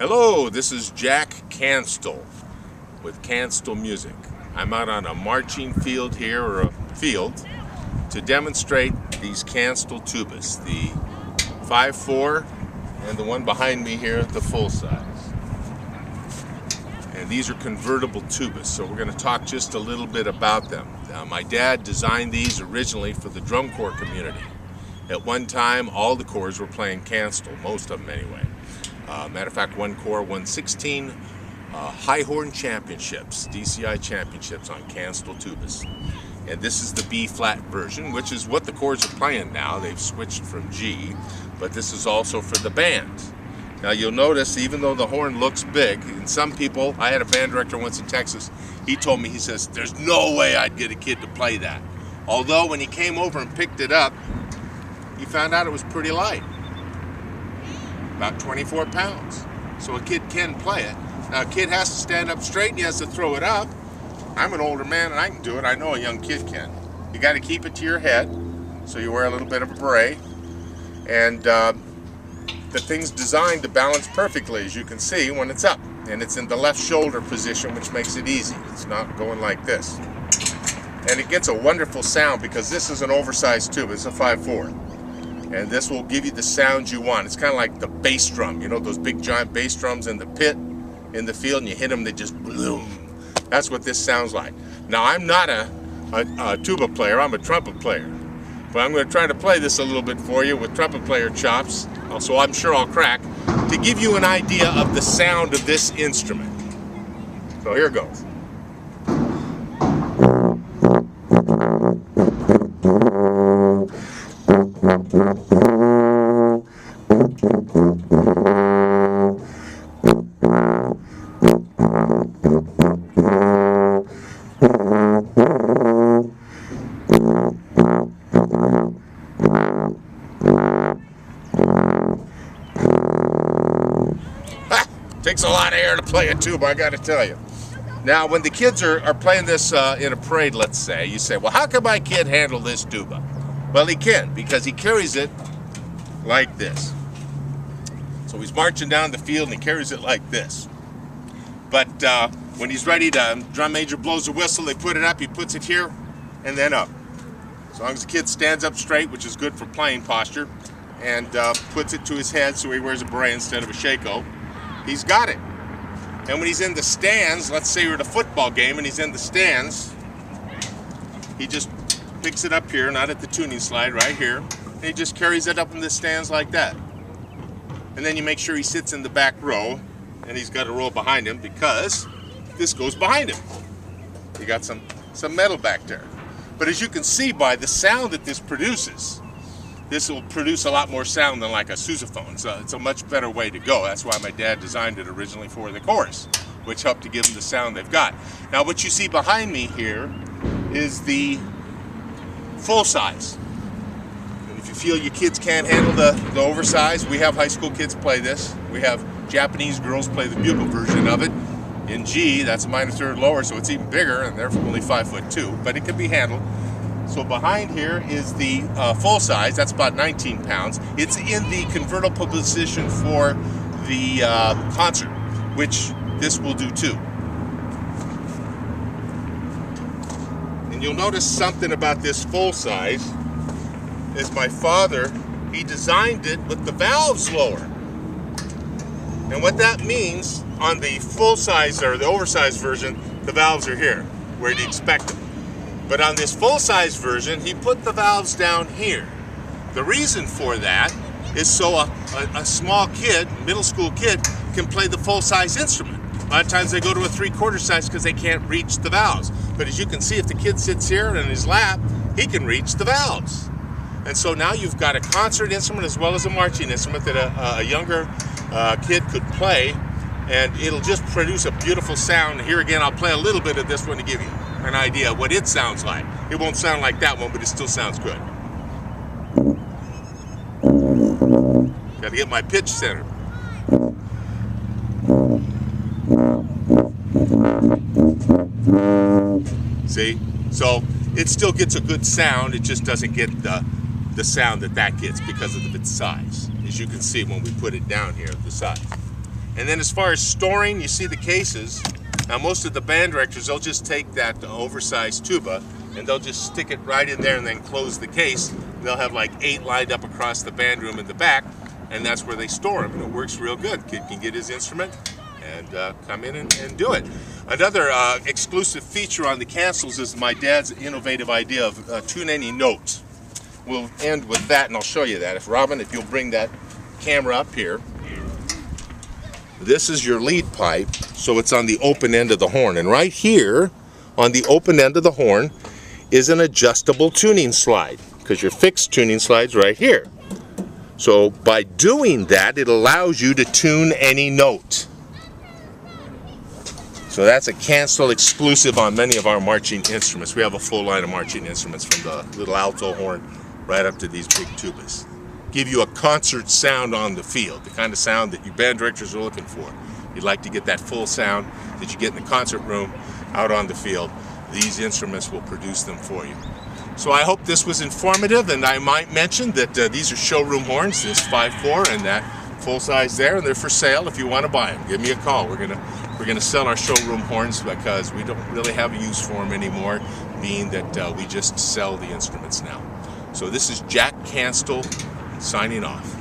Hello, this is Jack Kanstul with Kanstul Music. I'm out on a marching field here, or a field, to demonstrate these Kanstul Tubas, the 5/4 and the one behind me here, the full size. And these are convertible tubas, so we're going to talk just a little bit about them. My dad designed these originally for the drum corps community. At one time, all the corps were playing Kanstul, most of them anyway. Matter of fact, one corps won 16 high horn championships, DCI championships on Kanstul Tubas. And this is the B flat version, which is what the corps are playing now. They've switched from G, but this is also for the band. Now you'll notice, even though the horn looks big, and some people, I had a band director once in Texas, he told me, he says, there's no way I'd get a kid to play that. Although when he came over and picked it up, he found out it was pretty light. About 24 pounds. So a kid can play it. Now a kid has to stand up straight and he has to throw it up. I'm an older man and I can do it. I know a young kid can. You got to keep it to your head, so you wear a little bit of a beret. And the thing's designed to balance perfectly, as you can see, when it's up. And it's in the left shoulder position, which makes it easy. It's not going like this. And it gets a wonderful sound because this is an oversized tube. It's a 5/4. And this will give you the sound you want. It's kind of like the bass drum. You know those big giant bass drums in the pit, in the field, and you hit them, they just bloom. That's what this sounds like. Now, I'm not a tuba player, I'm a trumpet player. But I'm going to try to play this a little bit for you with trumpet player chops, so I'm sure I'll crack, to give you an idea of the sound of this instrument. So here goes. Takes a lot of air to play a tuba, I gotta tell you. Now, when the kids are playing this in a parade, let's say, you say, well, how can my kid handle this tuba? Well, he can, because he carries it like this. So he's marching down the field and he carries it like this. But when he's ready to, drum major blows the whistle, they put it up, he puts it here, and then up. As long as the kid stands up straight, which is good for playing posture, and puts it to his head so he wears a beret instead of a shako, he's got it. And when he's in the stands, let's say we're at a football game and he's in the stands, he just picks it up here, not at the tuning slide, right here, and he just carries it up in the stands like that. And then you make sure he sits in the back row, and he's got a row behind him because this goes behind him. You got some metal back there. But as you can see by the sound that this produces, this will produce a lot more sound than like a sousaphone. So it's a much better way to go. That's why my dad designed it originally for the chorus, which helped to give them the sound they've got. Now what you see behind me here is the full size. And if you feel your kids can't handle the oversized, we have high school kids play this. We have Japanese girls play the bugle version of it. In G, that's a minor third lower, so it's even bigger, and they're only 5'2", but it can be handled. So behind here is the full size, that's about 19 pounds. It's in the convertible position for the concert, which this will do too. And you'll notice something about this full size is my father, he designed it with the valves lower. And what that means, on the full size or the oversized version, the valves are here, where you'd expect them. But on this full-size version, he put the valves down here. The reason for that is so a small kid, middle school kid, can play the full-size instrument. A lot of times they go to a 3/4 size because they can't reach the valves. But as you can see, if the kid sits here in his lap, he can reach the valves. And so now you've got a concert instrument as well as a marching instrument that a younger kid could play, and it'll just produce a beautiful sound. Here again, I'll play a little bit of this one to give you an idea of what it sounds like. It won't sound like that one, but it still sounds good. Got to get my pitch centered. See? So it still gets a good sound, it just doesn't get the sound that gets because of its size. As you can see when we put it down here, the size. And then as far as storing, you see the cases. Now most of the band directors, they'll just take that oversized tuba and they'll just stick it right in there and then close the case. They'll have like 8 lined up across the band room in the back, and that's where they store them. And it works real good. Kid can get his instrument and come in and do it. Another exclusive feature on the Kanstuls is my dad's innovative idea of tune any notes. We'll end with that, and I'll show you that. If you'll bring that camera up here. This is your lead pipe, so it's on the open end of the horn. And right here, on the open end of the horn, is an adjustable tuning slide, because your fixed tuning slide's right here. So by doing that, it allows you to tune any note. So that's a Kanstul exclusive on many of our marching instruments. We have a full line of marching instruments, from the little alto horn right up to these big tubas. Give you a concert sound on the field, the kind of sound that you band directors are looking for. You'd like to get that full sound that you get in the concert room out on the field. These instruments will produce them for you. So I hope this was informative, and I might mention that these are showroom horns, this 5.4 and that full size there, and they're for sale if you want to buy them. Give me a call. We're gonna sell our showroom horns because we don't really have a use for them anymore, being that we just sell the instruments now. So this is Jack Kanstul signing off.